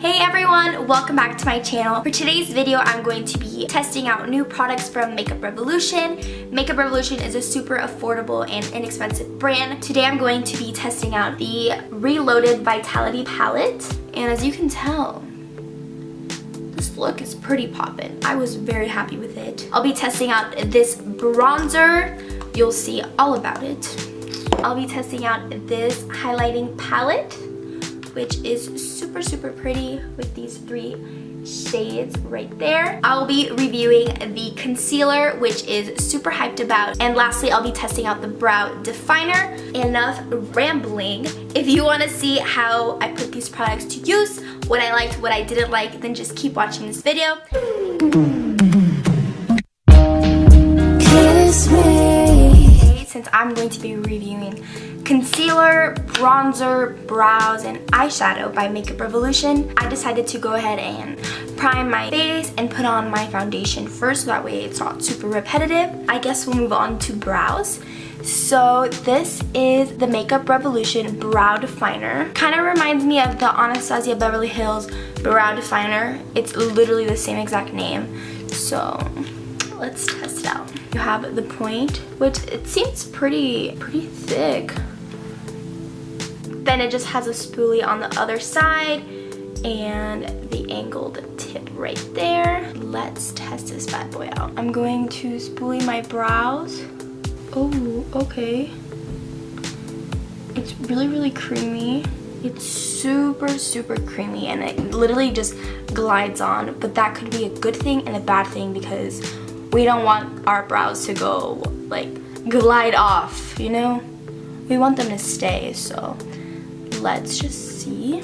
Hey everyone, welcome back to my channel. For today's video, I'm going to be testing out new products from Makeup Revolution. Makeup Revolution is a super affordable and inexpensive brand. Today I'm going to be testing out the Reloaded Vitality Palette. And as you can tell, this look is pretty poppin'. I was very happy with it. I'll be testing out this bronzer. You'll see all about it. I'll be testing out this highlighting palette, which is super pretty with these three shades right there. I'll be reviewing the concealer, which is super hyped about. And lastly, I'll be testing out the brow definer. Enough rambling. If you want to see how I put these products to use, what I liked, what I didn't like, then just keep watching this video. Kiss me. Since I'm going to be reviewing concealer, bronzer, brows, and eyeshadow by Makeup Revolution, I decided to go ahead and prime my face and put on my foundation first, so that way it's not super repetitive. I guess we'll move on to brows. So this is the Makeup Revolution Brow Definer. Kind of reminds me of the Anastasia Beverly Hills Brow Definer. It's literally the same exact name. So let's test it out. You have the point, which it seems pretty thick. Then it just has a spoolie on the other side and the angled tip right there. Let's test this bad boy out. I'm going to spoolie my brows. Oh, okay. It's really creamy. It's super creamy, and it literally just glides on, but that could be a good thing and a bad thing because we don't want our brows to go like glide off, you know? We want them to stay, so let's just see.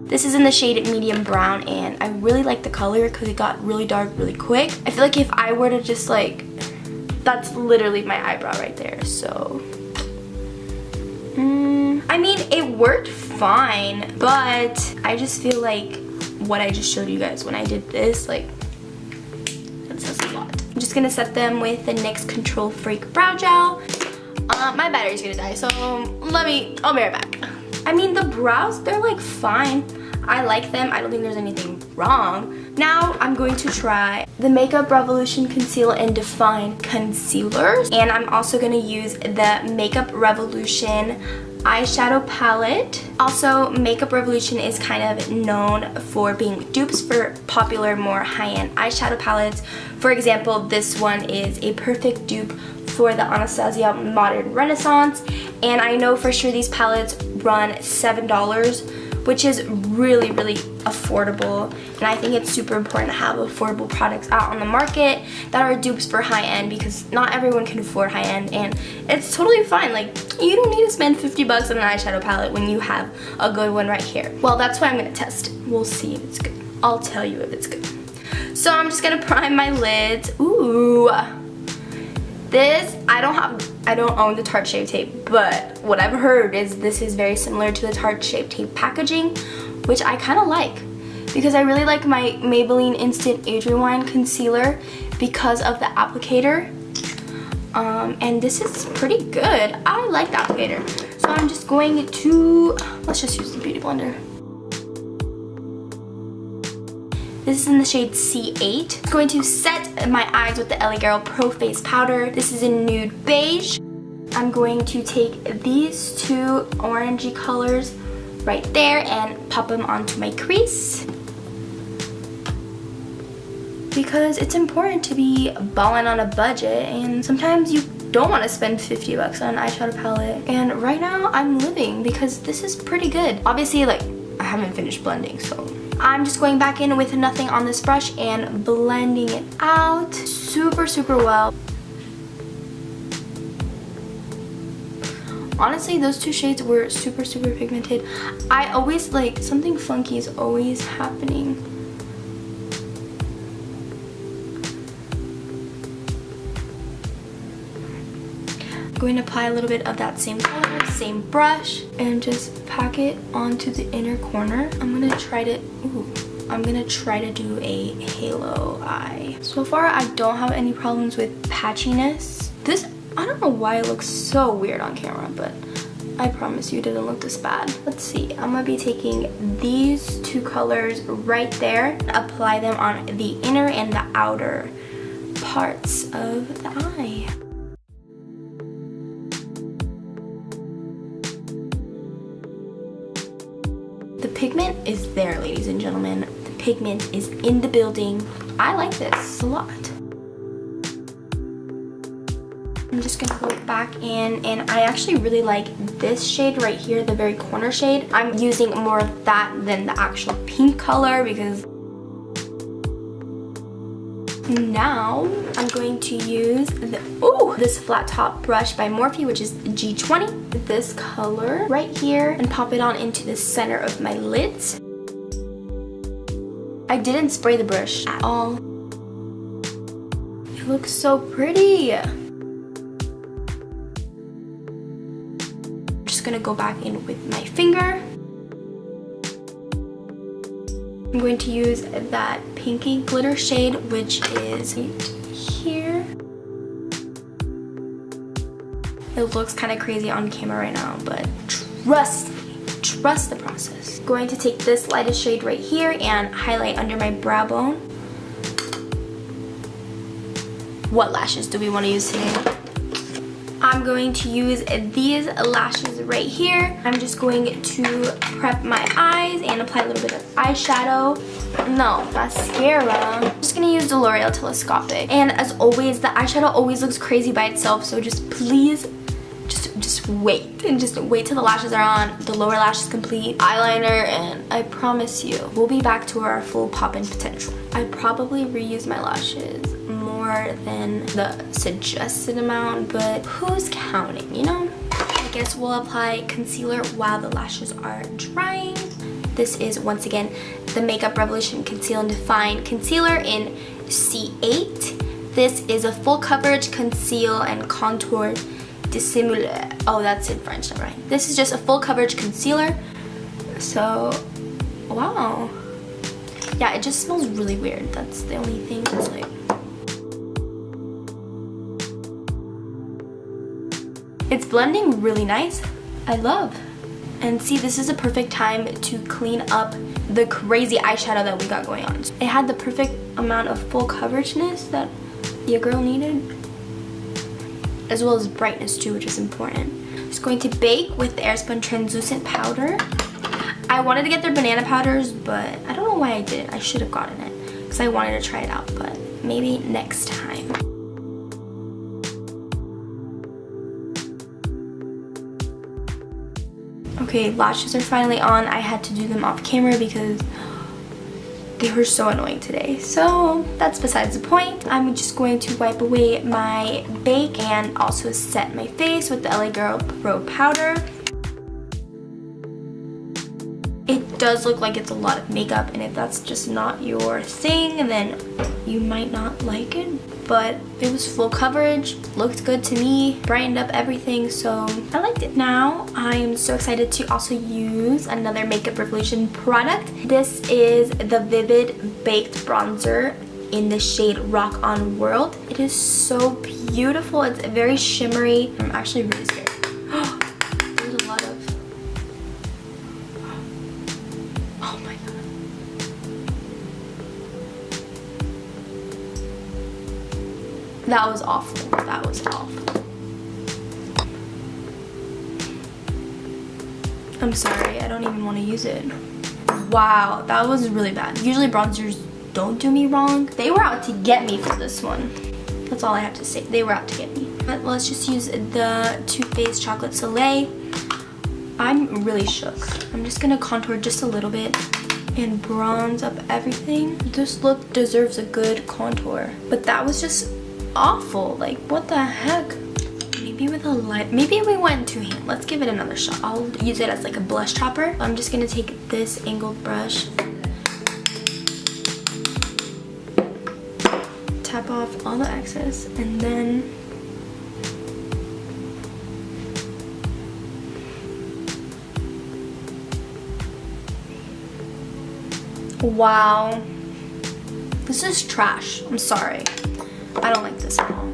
This is in the shade medium brown, and I really like the color because it got really dark really quick. I feel like if I were to just like, that's literally my eyebrow right there, so. I mean, it worked fine, but I just feel like what I just showed you guys when I did this, like, that says a lot. I'm just gonna set them with the NYX Control Freak Brow Gel. My battery's gonna die, so I'll be right back. I mean, the brows, they're like fine. I like them. I don't think there's anything wrong. Now I'm going to try the Makeup Revolution Conceal and Define Concealer. And I'm also gonna use the Makeup Revolution eyeshadow palette. Also, Makeup Revolution is kind of known for being dupes for popular, more high-end eyeshadow palettes. For example, this one is a perfect dupe for the Anastasia Modern Renaissance, and I know for sure these palettes run $7, which is really affordable, and I think it's super important to have affordable products out on the market that are dupes for high-end, because not everyone can afford high-end, and it's totally fine. Like, you don't need to spend 50 bucks on an eyeshadow palette when you have a good one right here. Well, that's why I'm gonna test it. We'll see if it's good. I'll tell you if it's good. So I'm just gonna prime my lids. Ooh. This, I don't own the Tarte Shape Tape, but what I've heard is this is very similar to the Tarte Shape Tape packaging, which I kind of like, because I really like my Maybelline Instant Age Rewind Concealer because of the applicator, and this is pretty good. I like the applicator. So I'm just going to, let's just use the Beauty Blender. This is in the shade C8. I'm going to set my eyes with the LA Girl Pro Face Powder. This is in Nude Beige. I'm going to take these two orangey colors right there and pop them onto my crease, because it's important to be balling on a budget, and sometimes you don't want to spend 50 bucks on an eyeshadow palette. And right now I'm living because this is pretty good. Obviously, like, I haven't finished blending, so I'm just going back in with nothing on this brush and blending it out super well. Honestly, those two shades were super pigmented. I always, like, something funky is always happening. I'm going to apply a little bit of that same color, same brush, and just pack it onto the inner corner. I'm gonna try to do a halo eye. So far, I don't have any problems with patchiness. This I don't know why it looks so weird on camera, but I promise you it didn't look this bad. Let's see, I'm gonna be taking these two colors right there, apply them on the inner and the outer parts of the eye. The pigment is there, ladies and gentlemen. The pigment is in the building. I like this a lot. I'm just gonna go back in, and I actually really like this shade right here, the very corner shade. I'm using more of that than the actual pink color because now I'm going to use this flat top brush by Morphe, which is G20. This color right here, and pop it on into the center of my lids. I didn't spray the brush at all. It looks so pretty. I'm just gonna go back in with my finger. I'm going to use that pinky glitter shade, which is right here. It looks kind of crazy on camera right now, but trust me, trust the process. I'm going to take this lightest shade right here and highlight under my brow bone. What lashes do we want to use today? I'm going to use these lashes right here. I'm just going to prep my eyes and apply a little bit of eyeshadow. No, mascara. I'm just gonna use the L'Oreal Telescopic. And as always, the eyeshadow always looks crazy by itself, so just please, just wait. And just wait till the lashes are on, the lower lash is complete, eyeliner, and I promise you, we'll be back to our full pop-in potential. I probably reuse my lashes more than the suggested amount, but who's counting, you know? I guess we'll apply concealer while the lashes are drying. This is, once again, the Makeup Revolution Conceal and Define Concealer in C8. This is a full coverage conceal and contour dissimule. Oh, that's in French, never mind. This is just a full coverage concealer. So, wow. Yeah, it just smells really weird. That's the only thing that's like... It's blending really nice. I love. And see, this is a perfect time to clean up the crazy eyeshadow that we got going on. It had the perfect amount of full coverageness that your girl needed, as well as brightness too, which is important. Just going to bake with the Airspun translucent powder. I wanted to get their banana powders, but I don't know why I didn't. I should have gotten it because I wanted to try it out, but maybe next time. Okay, lashes are finally on. I had to do them off camera because they were so annoying today. So that's besides the point. I'm just going to wipe away my bake and also set my face with the LA Girl Pro Powder. It does look like it's a lot of makeup, and if that's just not your thing, then you might not like it. But it was full coverage, looked good to me, brightened up everything, so I liked it. Now I am so excited to also use another Makeup Revolution product. This is the Vivid Baked Bronzer in the shade Rock On World. It is so beautiful. It's very shimmery. I'm actually really scared. There's a lot of... Oh my god. That was awful. That was awful. I'm sorry, I don't even want to use it. Wow, that was really bad. Usually bronzers don't do me wrong. They were out to get me for this one. That's all I have to say. They were out to get me. But let's just use the Too Faced Chocolate Soleil. I'm really shook. I'm just gonna contour just a little bit and bronze up everything. This look deserves a good contour. But that was just awful. Like, what the heck? Maybe with a light, maybe we went too hand. Let's give it another shot. I'll use it as like a blush topper. I'm just gonna take this angled brush, tap off all the excess, and then wow, this is trash. I'm sorry. I don't like this at all.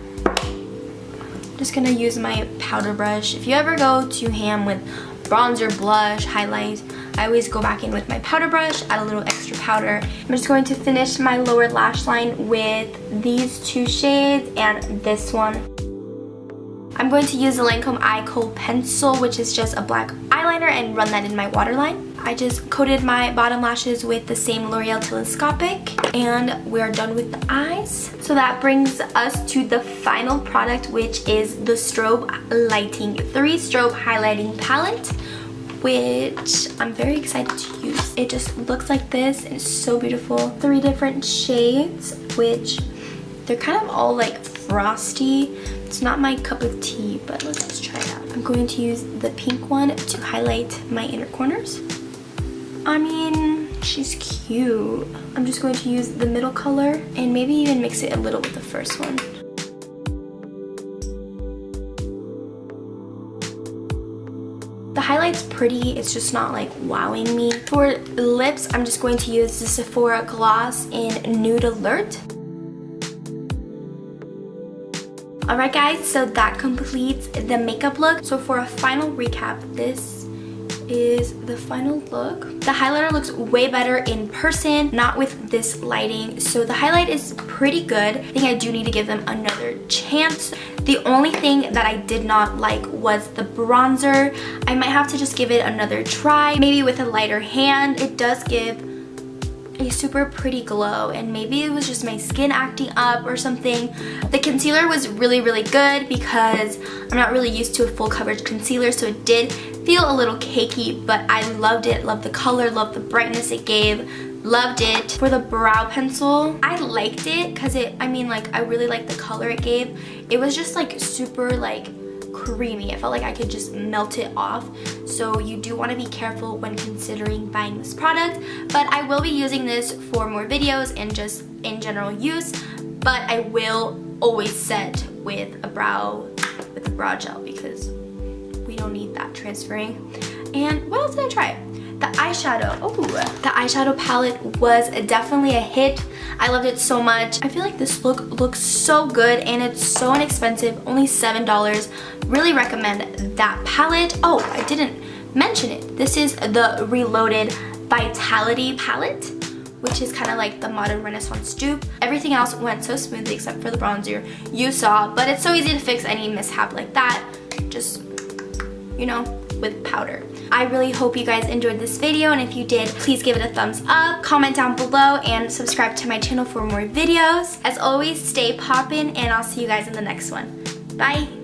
just gonna use my powder brush. If you ever go to ham with bronzer, blush, highlight, I always go back in with my powder brush, add a little extra powder. I'm just going to finish my lower lash line with these two shades and this one. I'm going to use the Lancome Eye Kohl pencil, which is just a black eyeliner, and run that in my waterline. I just coated my bottom lashes with the same L'Oreal Telescopic, and we are done with the eyes. So that brings us to the final product, which is the Strobe Lighting 3 Strobe Highlighting Palette, which I'm very excited to use. It just looks like this, and it's so beautiful. 3 different shades, which they're kind of all like frosty. It's not my cup of tea, but let's just try it out. I'm going to use the pink one to highlight my inner corners. I mean, she's cute. I'm just going to use the middle color and maybe even mix it a little with the first one. The highlight's pretty, it's just not like wowing me. For lips, I'm just going to use the Sephora gloss in Nude Alert. Alright guys, so that completes the makeup look. So for a final recap, this is the final look. The highlighter looks way better in person, not with this lighting. So the highlight is pretty good. I think I do need to give them another chance. The only thing that I did not like was the bronzer. I might have to just give it another try, maybe with a lighter hand. It does give a super pretty glow, and maybe it was just my skin acting up or something. The concealer was really good because I'm not really used to a full coverage concealer, so it did feel a little cakey, but I loved it. Loved the color, loved the brightness it gave, loved it. For the brow pencil, I liked it because I really liked the color it gave. It was just like super like creamy. I felt like I could just melt it off. So you do want to be careful when considering buying this product, but I will be using this for more videos and just in general use, but I will always set with a brow gel because we don't need that transferring. And what else did I try? The eyeshadow. Oh, the eyeshadow palette was definitely a hit. I loved it so much. I feel like this look looks so good and it's so inexpensive, only $7. Really recommend that palette. Oh, I didn't mention it. This is the Reloaded Vitality palette, which is kind of like the Modern Renaissance dupe. Everything else went so smoothly except for the bronzer you saw, but it's so easy to fix any mishap like that. Just, you know, with powder. I really hope you guys enjoyed this video, and if you did, please give it a thumbs up, comment down below, and subscribe to my channel for more videos. As always, stay poppin', and I'll see you guys in the next one. Bye!